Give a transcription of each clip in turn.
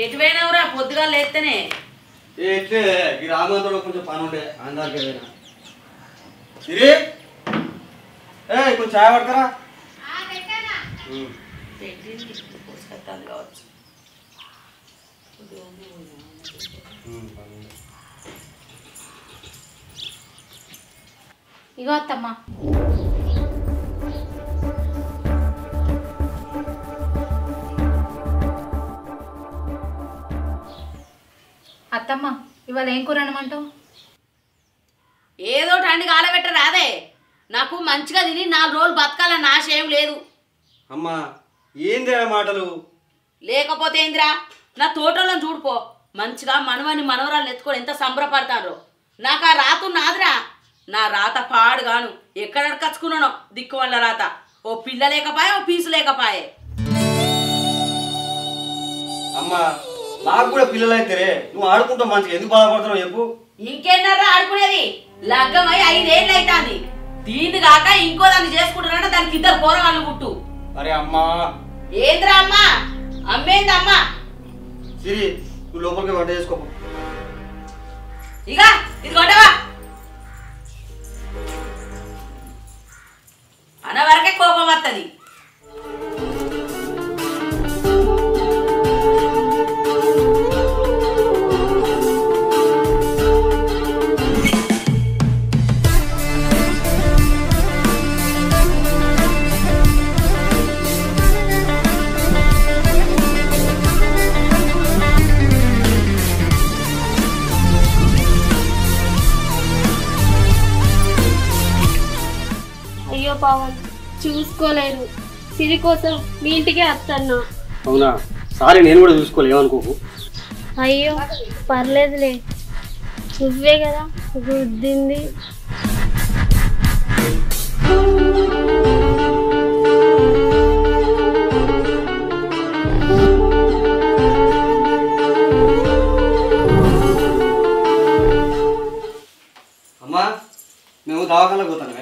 ఎటువైనవురా పొద్దుగా లేస్తేనే ఎట్లే ఈ రామంతో కొంచెం పని ఉండే అందరికి పోయినా సిరి కొంచెం చాయ్ పడతారా కావచ్చు ఇగో అత్తమ్మ అత్తమ్మ ఇవాళ ఏం కూర అనమంటావు? ఏదో టండి కాలబెట్ట రాదే, నాకు మంచిగా తిని 4 రోజులు బతకాలని ఆశ ఏం లేదు. అమ్మా ఏంది మాటలు? లేకపోతే ఏందిరా, నా తోటలో చూడుపో మంచిగా మనవని మనవరాలు ఎత్తుకొని ఎంత సంబరపడతారో. నాకు ఆ రాత నాదిరా, నా రాత పాడుగాను ఎక్కడ కచ్చుకున్నానో దిక్కు వల్ల రాత. ఓ పిల్ల లేకపాయే, ఓ పీసు లేకపాయే. అమ్మా నాకు కూడా పిల్లలు అయితే నువ్వు ఆడుకుంటావు మంచిగా, ఎందుకు బాధపడుతున్నావు చెప్పు. ఇంకేన్నారా ఆడుకునేది? లగ్గమై 5 ఏళ్ళు అవుతుంది. దీన్ని కాక ఇంకో దాన్ని చేసుకుంటున్నా, దానికి 2 పోరగాళ్ళు పుట్టు. అరే అమ్మా ఏంద్రా అమ్మా? అమ్మేందమ్మా? సిరి నువ్వు లోపలికి వంట చేసుకో. ఇక ఇది కొట్టవా అన్న వరకే కోపం వస్తుంది. అయ్యో పవన్ చూసుకోలేరు, సిరి కోసం మీ ఇంటికే వస్తాను. అవునా? సారీ, నేను కూడా చూసుకోలేము అనుకోకు. అయ్యో పర్లేదులే, నువ్వే కదా గుద్దింది. అమ్మా మేము దవాఖానకు పోతాను.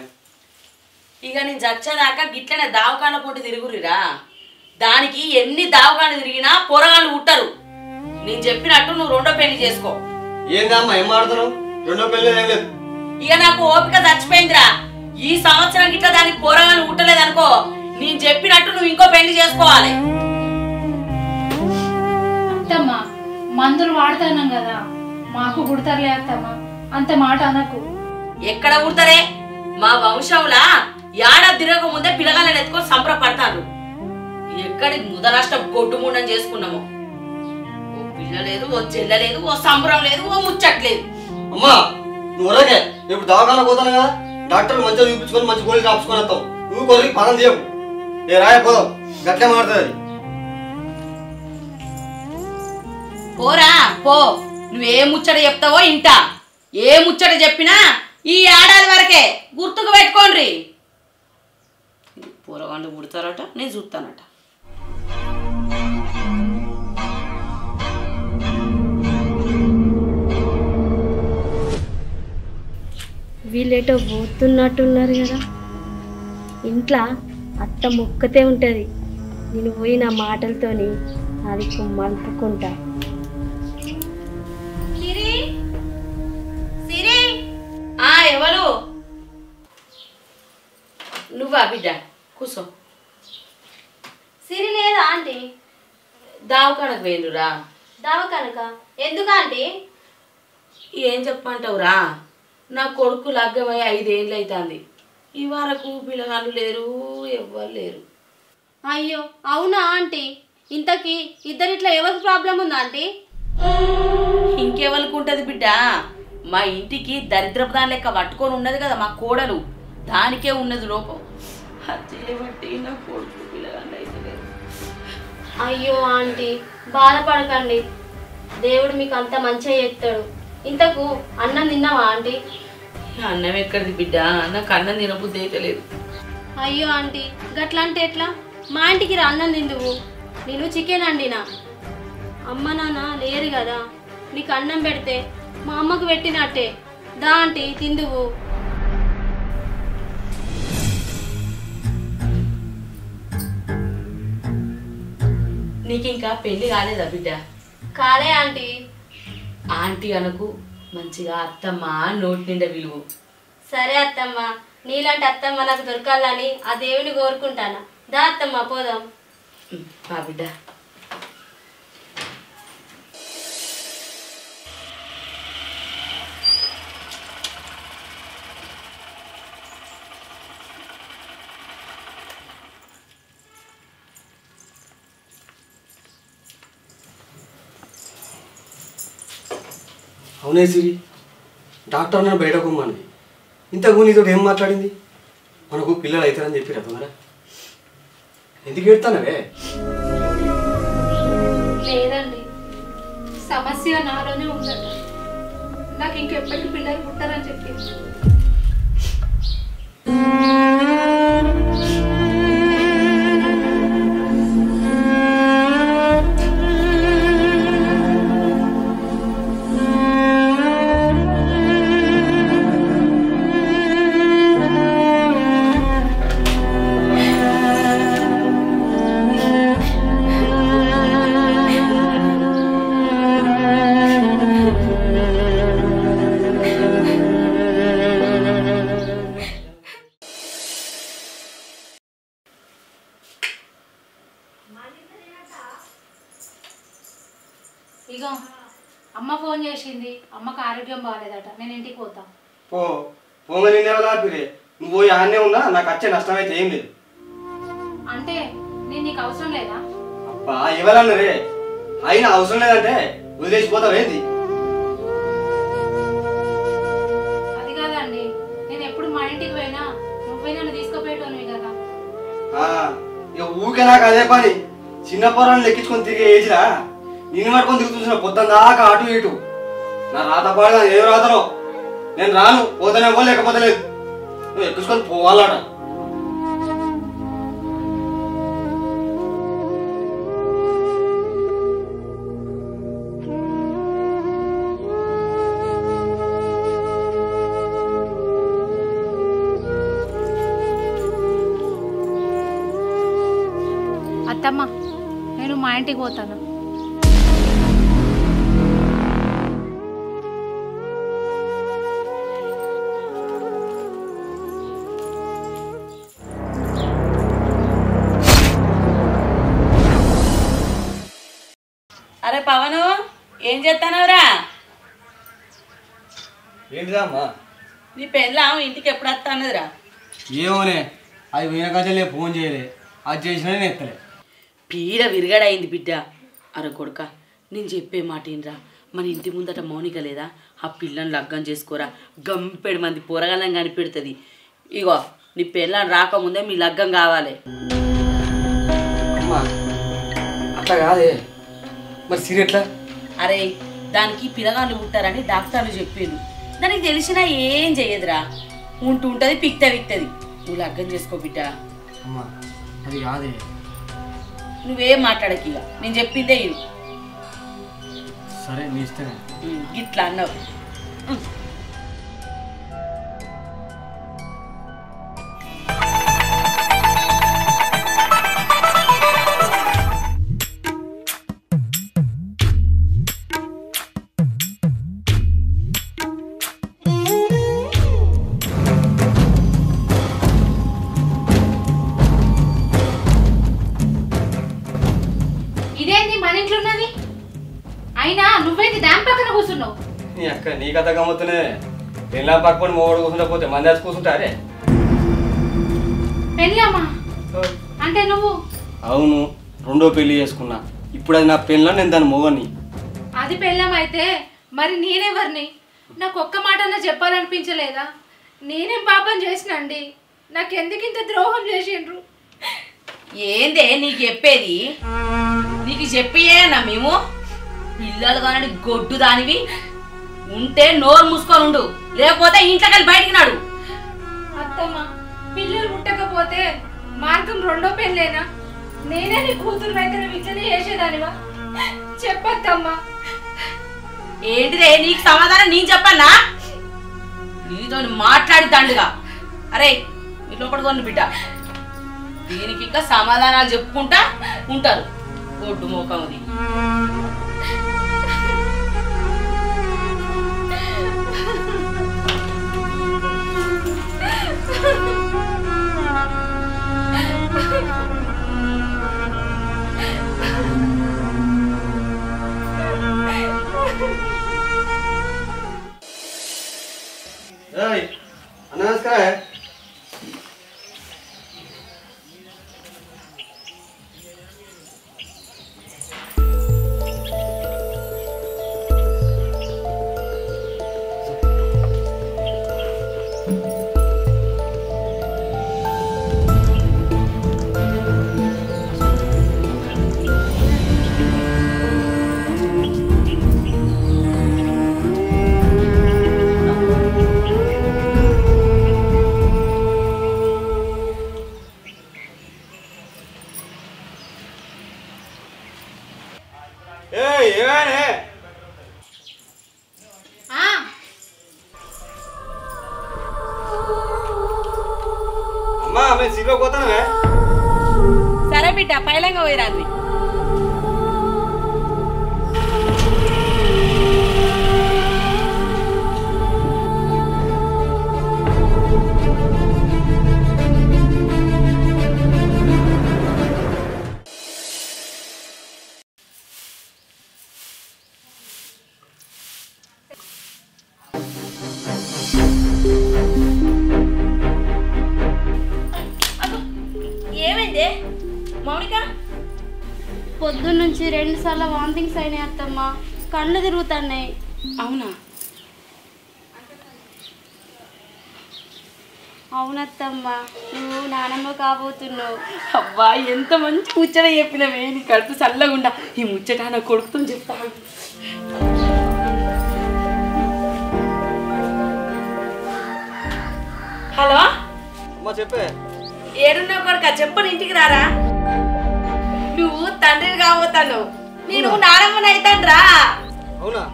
ఇక నేను చచ్చేదాకా గిట్లనే దావకాళ్ళ పోటీ తిరుగురిరా. దానికి ఎన్ని దావకాళ్ళు తిరిగినా పొరగాళ్ళు పుట్టరు. నేను చెప్పినట్టు నువ్వు 2వ పెళ్లి చేసుకో. ఏందమ్మా ఏం ఆడుతున్నావు? 2వ పెళ్లి ఏం లేదు. ఇక నాకు ఓపిక చచ్చిపోయిందిరా. ఈ సంవత్సరం గిట్ల దానికి పొరగాళ్ళు పుట్టలేదనుకో, నేను చెప్పినట్టు నువ్వు ఇంకో పెళ్లి చేసుకోవాలి. అత్తమ్మ మందులు వాడుతున్నాం కదా, మాకు పుడతారులే అత్తమ్మ, అంత మాట అనకు. ఎక్కడ పుడతారే? మా వంశంలా ఏడాది తిరగక ముందే పిల్లగాళ్ళని ఎత్తుకొని సంబరపడతారు. ఎక్కడి ముదనష్టం గొడ్డుముండం చేసుకున్నాము. ఓ పిల్ల లేదు, ఓ చెల్ల లేదు, ఓ సంబరం లేదు, ఓ ముచ్చట్లేదు. అమ్మా నువ్వు వరకే ఇప్పుడు దవాఖానకు పోతాను కదా, డాక్టర్ మంచిగా చూపించుకొని మంచి గోళీలు రాపించుకొని వస్తావు. నువ్వు కొరికి పదం చేయవు. ఏ రాయ పోదాం, గట్లే మాడుతుంది. పోరా పో, నువ్వే ముచ్చట చెప్తావో ఇంటా. ఏ ముచ్చట చెప్పినా ఈ ఏడాది వరకే గుర్తుకు పెట్టుకోండి. పూరగాళ్ళు పుడతారట, నేను చూస్తానట. వీళ్ళేటో పోతున్నట్టున్నారు కదా. ఇంట్లో అత్త మొక్కతే ఉంటుంది, నేను పోయి నా మాటలతోని అది మలుపుకుంటా. ఎవరు? నువ్వా బిడ్డ? కూర్చో. సిరి లేదా ఆంటీ? దావకాడకు పోయిండురా. దవాఖానక ఎందుకు ఆంటీ? ఏం చెప్పంటావురా, నా కొడుకు లగ్గమై 5 ఏళ్ళు అవుతుంది. ఈ వరకు పిల్లగాళ్ళు లేరు, ఎవ్వరు లేరు. అయ్యో అవునా ఆంటీ? ఇంతకీ ఇద్దరిట్లా ఎవరికి ప్రాబ్లం ఉందా ఆంటీ? ఇంకెవరికి ఉంటుంది బిడ్డ? మా ఇంటికి దరిద్రపు దాని లెక్క పట్టుకొని ఉన్నది కదా మా కోడలు, దానికే ఉన్నది లోపం. చేయబట్టి నా కొడుకు పిల్లగాండి అయితే లేదు. అయ్యో ఆంటీ బాధపడకండి, దేవుడు మీకు అంత మంచిగా చేస్తాడు. ఇంతకు అన్నం తిన్నావా ఆంటీ? అన్నం ఎక్కడిది బిడ్డ? నాకు అన్నం తినబుద్ధి అయితే లేదు. అయ్యో ఆంటీ గట్లా అంటే ఎట్లా? మా ఇంటికి రా అన్నం తిందువు. నేను చికెన్ వండినా, అమ్మ నాన్న లేరు కదా, నీకు అన్నం పెడితే మా అమ్మకు పెట్టినట్టే. దా ఆంటీ తిందువు. నీకు ఇంకా పెళ్లి కాలేదా బిడ్డ? కాలే ఆంటీ. ఆంటీ అనకు, మంచిగా అత్తమ్మ నోటి నిండా విలువ. సరే అత్తమ్మ, నీలాంటి అత్తమ్మ నాకు దొరకాలని ఆ దేవుని కోరుకుంటాను. దా అత్తమ్మ పోదాం. మా బిడ్డ అవునే సిరి, డాక్టర్ నన్ను బయటకు పోమన్నది. ఇంతకు నీతో ఏం మాట్లాడింది? మనకు పిల్లలు అవుతారని చెప్పి తొందర ఎందుకు పెడతానవే? లేదండి, సమస్య నాలోనే ఉందట. నాకు ఇంకెప్పటికీ పిల్లలు పుట్టారని చెప్పింది. ఇగో అమ్మ ఫోన్ చేసింది, అమ్మకు ఆరోగ్యం బాగాలేదట, నేను ఇంటికి పోతా. పోమని పిరే, నువ్వు పోయి ఆన్నే ఉన్నా నాకు వచ్చే నష్టం అయితే ఏం లేదు. అంటే నేను నీకు అవసరం లేదా? అబ్బా ఇవ్వాలన్నరే, అయినా అవసరం లేదంటే వదిలేసిపోతావు ఏంది? అది కాదండి, నేను ఎప్పుడు మా ఇంటికి పోయినా నువ్వే నన్ను తీసుకుపోయేటోనివి కదా. ఇక ఊరికే నాకు అదే పని. చిన్న పొరాన్ని లెక్కించుకొని తిరిగే ఏజ్లా నిన్ను పట్టుకొని తిరుగుతున్నా పొద్దున్న దాకా అటు ఇటు. నా రాత పాడగా ఏం రాతనో నేను రాను, పోతేనే పో లేకపోతే లేదు. నువ్వు ఎక్కించుకొని పోవాలట. అత్తమ్మ, నేను మా ఇంటికి పోతాను. అరే పవను, ఏం చేస్తానవరా? ఏంటిదా అమ్మా? నీ పెళ్ళాం ఇంటికి ఎప్పుడు వస్తానదిరా? ఏమోనే, అది పోయిన కథలే ఫోన్ చేయలే, అది చేసినా నేను ఎత్తలే. పీడ విరగడైంది బిడ్డ. అరే కొడుక, నేను చెప్పే మాట ఏంరా, మన ఇంటి ముందట మౌనిక లేదా, ఆ పిల్లని లగ్గం చేసుకోరా. గంపెడు మంది పోరగాళ్ళని కనిపెడుతుంది. ఇగో నీ పెళ్ళని రాకముందే మీ లగ్గం కావాలి. అమ్మా అట్లా కాదే, మరి సిరి ఎట్లా? అరే దానికి పిల్లగాళ్ళు పుట్టారని డాక్టర్లు చెప్పారు. దానికి తెలిసినా ఏం చెయ్యదురా, ఉంటుంది విక్తది. నువ్వు లగ్గం చేసుకో బిడ్డ. అమ్మా అది కాదే. నువ్వేం మాట్లాడకి, ఇక నేను చెప్పిందే ఇది. సరే నీ ఇష్టమే. ఇట్లా అన్నావు. ఇదేంది మన ఇంట్లో ఉన్నది? అయినా నువ్వేంది దాని పక్కన కూర్చున్నావు? నీ అక్క నీ కథ గమ్మత్తునే. పెళ్ళా పక్కపడి మోడు కూర్చుంటా పోతే మంది వచ్చి కూర్చుంటారే. పెళ్ళమ్మా అంటే నువ్వు? అవును, రెండో పెళ్లి చేసుకున్నా. ఇప్పుడు అది నా పెళ్ళ, నేను దాని మొగని. అది పెళ్ళం అయితే మరి నేనెవరిని? నాకు ఒక్క మాటన్నా చెప్పాలనిపించలేదా? నేనేం పాపం చేసినండి? నాకెందుకు ఇంత ద్రోహం చేసిండ్రు? ఏందే నీకు చెప్పేది? నీకు చెప్పియేనా మేము? పిల్లలు కానీ గొడ్డు దానివి ఉంటే నోరు మూసుకొని ఉండు, లేకపోతే ఇంట్లోకి బయటికి నాడు. అత్తమ్మ, పిల్లలు పుట్టకపోతే మార్గం రెండో పెళ్ళేనా? నేనే నీ కూతురు అయితే ఇట్లనే చేసేదానివా? చెప్పత్తమ్మా. ఏంటిదే నీకు సమాధానం నేను చెప్పన్నా? నీతో మాట్లాడి దండుగా. అరే మీ లోపడుకోండి బిడ్డ, దీనికి ఇంకా సమాధానాలు చెప్పుకుంటా ఉంటారు. గొడ్డు మోకముది. నమస్కారం. అమ్మా మేము సిరిలో పోతానే. సరే బిడ్డ, పైలంగా పోయిరాది. ఏమైంది మౌనిక? పొద్దున్నుంచి 2 సార్లు వామిటింగ్స్ అయినాయి అత్తమ్మ, కళ్ళు తిరుగుతున్నాయి. అవునా? అవునత్తమ్మ, నువ్వు నానమ్మ కాబోతున్నావు. అబ్బా ఎంత మంచి ముచ్చట చెప్పినవే. నీ కడుపు చల్లగుండా. ఈ ముచ్చట నా కొడుకుతో చెప్తాను. హలో అమ్మా చెప్పే. ఏడున్నావు కొడుక? చెప్పని ఇంటికి రారా. నువ్వు తండ్రిని కాబోతాను, నేను నానమ్మని అవుతాను రా. అవునా?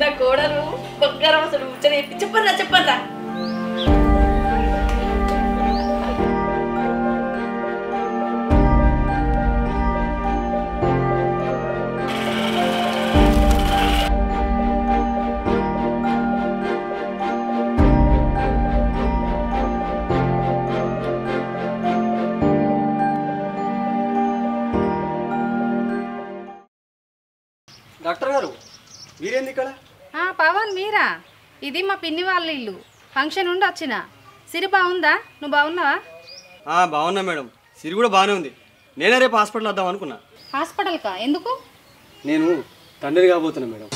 నా కోడలు బంగారం అసలు ముచ్చట చెప్పి చెప్పరా చెప్పరా. డాక్టర్ గారు మీరేంది ఇక్కడ? పవన్ మీరా? ఇది మా పిన్ని వాళ్ళ ఇల్లు. ఫంక్షన్ ఉండి వచ్చిన. సిరి బాగుందా? నువ్వు బాగున్నావా? బాగున్నా మేడం. సిరి కూడా బాగానే ఉంది. నేనే రేపు హాస్పిటల్ వద్దాం అనుకున్నా. హాస్పిటల్కా? ఎందుకు? నేను తండ్రి కాబోతున్నా మేడం.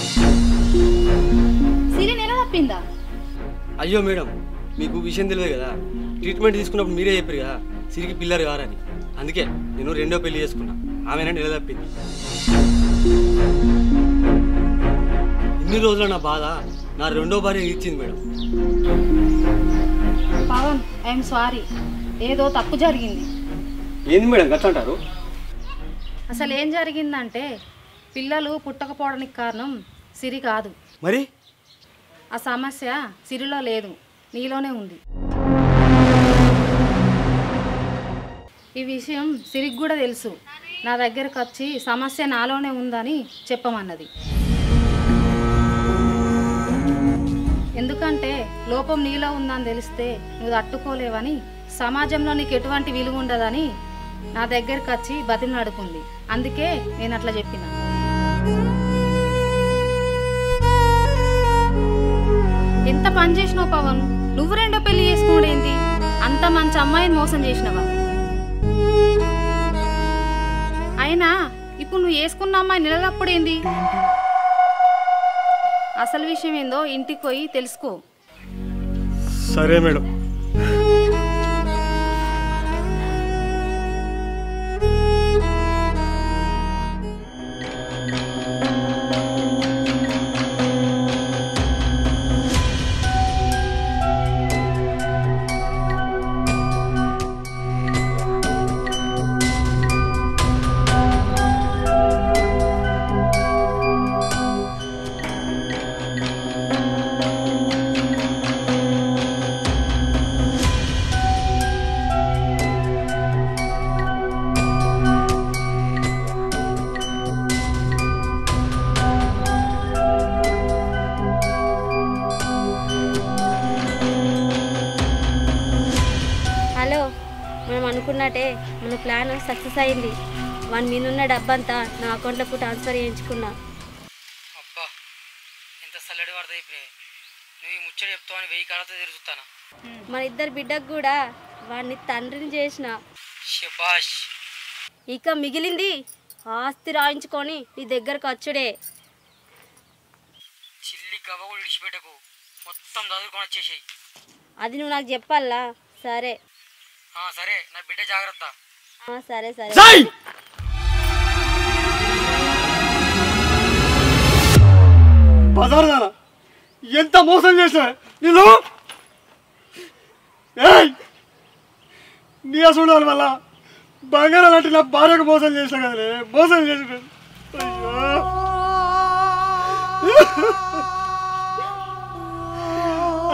సిరి నెల తప్పిందా? అయ్యో మేడం, మీకు విషయం తెలియదు కదా. ట్రీట్మెంట్ తీసుకున్నప్పుడు మీరే చెప్పారు కదా సిరికి పిల్లలు కారని. అందుకే నేను రెండో పెళ్లి చేసుకున్నా. ఆమె నెల తప్పింది. ఇన్ని రోజుల నా బాధ నా రెండో భార్య ఇచ్చింది మేడం. Pawan, I'm sorry. ఏదో తప్పు జరిగింది. ఏంది మేడం గట్ల అంటారు? అసలు ఏం జరిగిందంటే పిల్లలు పుట్టకపోవడానికి కారణం సిరి కాదు. మరి ఆ సమస్య సిరిలో లేదు, నీలోనే ఉంది. ఈ విషయం సిరికి కూడా తెలుసు. నా దగ్గరకు వచ్చి సమస్య నాలోనే ఉందని చెప్పమన్నది. ఎందుకంటే లోపం నీలో ఉందని తెలిస్తే నువ్వు తట్టుకోలేవని, సమాజంలో నీకు ఎటువంటి విలువ ఉండదని నా దగ్గరకు వచ్చి బతిమలాడుకుంది. అందుకే నేను అట్లా చెప్పిన. ఎంత పని చేసినావు పవన్? నువ్వు రెండో పెళ్లి చేసుకునేంటి? అంత మంచి అమ్మాయిని మోసం చేసినవా? అయినా ఇప్పుడు నువ్వు వేసుకున్న అమ్మాయి నిలదప్పుడేంది? అసలు విషయం ఏందో ఇంటికి పోయి తెలుసుకో. సరే మేడం. అనుకున్నట్టే మన ప్లాన్ సక్సెస్ అయింది. 1 మీద ఉన్న డబ్బంతా నా అకౌంట్లోకి ట్రాన్స్ఫర్ చేయించుకున్నా. అబ్బా ఎంత సల్లడి వార్త అయిపోయి నువ్వు ఈ ముచ్చట చెప్తావని 1000 కాళ్ళతో తిరుగుతానా. మన ఇద్దరు బిడ్డకు కూడా వాడిని తండ్రిని చేసిన. శబాష్. ఇక మిగిలింది ఆస్తి రాయించుకొని నీ దగ్గరకు వచ్చుడే. చిల్లి గవ్వ కూడా విడిచిపెట్టకు, మొత్తం చదువుకొని వచ్చేసేయి. అది నువ్వు నాకు చెప్పాలా? సరే సరే, నా బిడ్డ జాగ్రత్త. సరే సరే. బజార్దానా ఎంత మోసం చేసా నేను. నీ అసలు వల్ల బంగారం అంటే నా భార్యకు మోసం చేసా కదలే, మోసం చేసా.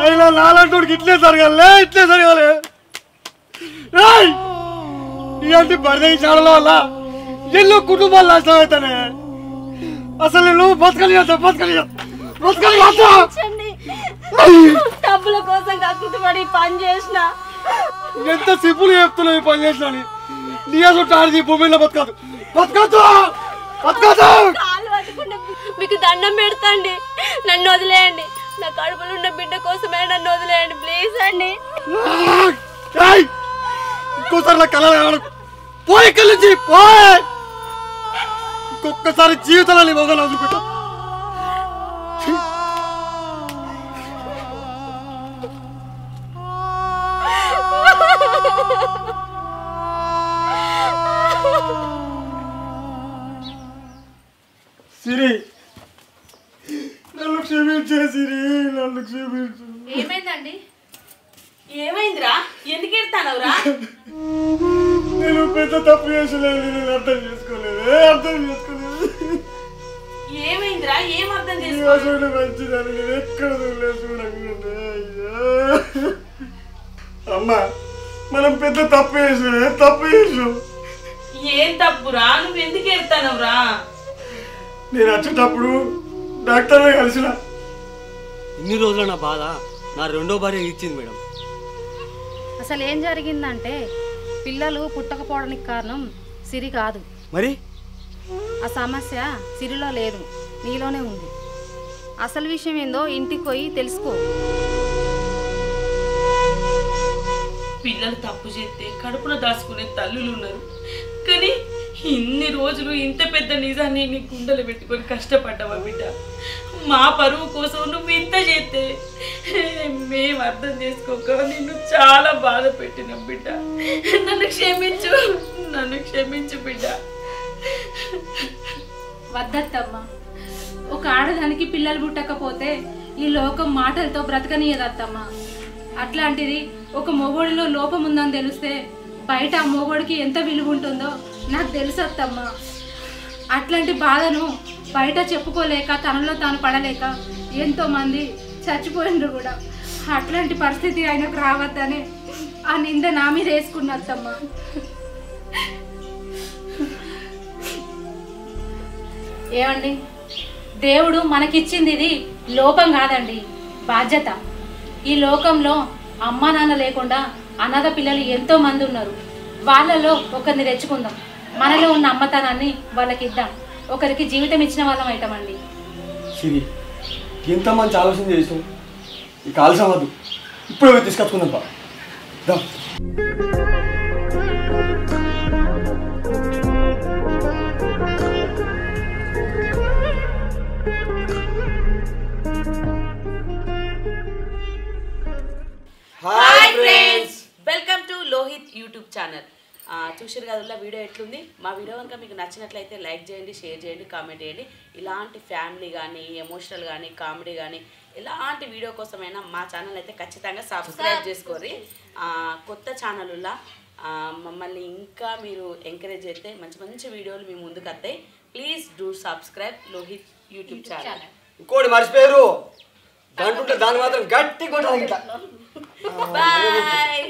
అయినా నాలంటోడికి ఇట్లే జరగాలే, ఇట్లే జరగాలి. ఇలాంటి బర్రె చాడల వల్ల ఎన్నో కుటుంబాలు నాశనం అవుతానే. అసలు నేను డబ్బుల కోసం కక్కుతుపడి పని చేసిన. ఎంత సింపుల్ చెప్తున్నావు ఈ పని చేసిన. నీ అసలు టాడి భూమిలో బతకదు. మీకు దండం పెడతాండి, నన్ను వదిలేయండి. నా కడుపులో ఉన్న బిడ్డ కోసమే నన్ను వదిలేయండి ప్లీజ్ అండి. ఇంకోసారి నా కళ పోయి కలిసి పోయి ఇంకొక్కసారి జీవితాన్ని మొగలు వదులుకుంటా. సిరి నన్ను క్షమించే సిరి, నన్ను క్షమించు. ఏమైందండి? ఏమైందిరా? ఎందుకు ఎడతానవురా? నేను పెద్ద తప్పు చేసలేదు, నేను అర్థం చేసుకోలేదు. ఏమైందిరా? ఏం అర్థం చేసుకోలేదు? మంచిదని నేను ఎక్కడ చూడలేదు. అమ్మా మనం పెద్ద తప్పు చేసాం. ఏం తప్పురా? నువ్వు ఎందుకు ఎడతానవురా? నేను వచ్చేటప్పుడు డాక్టర్ని కలిసిన. ఇన్ని రోజుల నా బాధ నా రెండో భార్య ఇచ్చింది మేడం. అసలు ఏం జరిగిందంటే పిల్లలు పుట్టకపోవడానికి కారణం సిరి కాదు. మరి ఆ సమస్య సిరిలో లేదు, నీలోనే ఉంది. అసలు విషయం ఏందో ఇంటికి పోయి తెలుసుకో. పిల్లలు తప్పు చేస్తే కడుపున దాచుకునే తల్లులు ఉన్నారు, కానీ ఇన్ని రోజులు ఇంత పెద్ద నిజాన్ని నీ గుండెలు పెట్టుకొని కష్టపడ్డావా బిడ్డ? మా పరువు కోసం నువ్వు ఇంత చేస్తే మేము అర్థం చేసుకోక నిన్ను చాలా బాధ పెట్టినాం బిడ్డ. నన్ను క్షమించు బిడ్డ. వద్దత్తమ్మా, ఒక ఆడదానికి పిల్లలు పుట్టకపోతే ఈ లోకం మాటలతో బ్రతకనీయదత్తమ్మా. అట్లాంటిది ఒక మొగోడిలో లోపం ఉందని తెలిస్తే బయట ఆ మొగోడికి ఎంత విలువ ఉంటుందో నాకు తెలుసత్తమ్మా. అట్లాంటి బాధను బయట చెప్పుకోలేక తనలో తాను పడలేక ఎంతోమంది చచ్చిపోయిండ్రు కూడా. అట్లాంటి పరిస్థితి ఆయనకు రావద్దని ఆ నింద నా మీద వేసుకున్నత్తమ్మా. ఏమండి, దేవుడు మనకిచ్చింది ఇది లోపం కాదండి, బాధ్యత. ఈ లోకంలో అమ్మా నాన్న లేకుండా అనాథ పిల్లలు ఎంతో మంది ఉన్నారు. వాళ్ళలో ఒకరిని తెచ్చుకుందాం, మనలో ఉన్న అమ్మతనాన్ని వాళ్ళకి ఇద్దాం, ఒకరికి జీవితం ఇచ్చిన వాళ్ళం అవుతామండి. సిరి ఎంత మంచి ఆలోచన చేసావు. ఇక ఆలస్యం వద్దు, ఇప్పుడే తీసుకొచ్చుకుందాం బా. Hi friends, welcome to Lohith YouTube channel. చూసారు కదా వీడియో ఎట్లుంది? మా వీడియో కనుక మీకు నచ్చినట్లయితే లైక్ చేయండి, షేర్ చేయండి, కామెంట్ చేయండి. ఇలాంటి ఫ్యామిలీ కానీ, ఎమోషనల్ కానీ, కామెడీ కానీ ఎలాంటి వీడియో కోసమైనా మా ఛానల్ అయితే ఖచ్చితంగా సబ్స్క్రైబ్ చేసుకోండి. కొత్త ఛానల్లో మమ్మల్ని ఇంకా మీరు ఎంకరేజ్ చేస్తే మంచి మంచి వీడియోలు మీ ముందుకు వస్తాయి. Please do subscribe Lohith YouTube channel. ఇంకోటి మర్చిపోయారు, గంటుంటే దాన్ని మాత్రం గట్టి కొట్టాలి. బాయ్.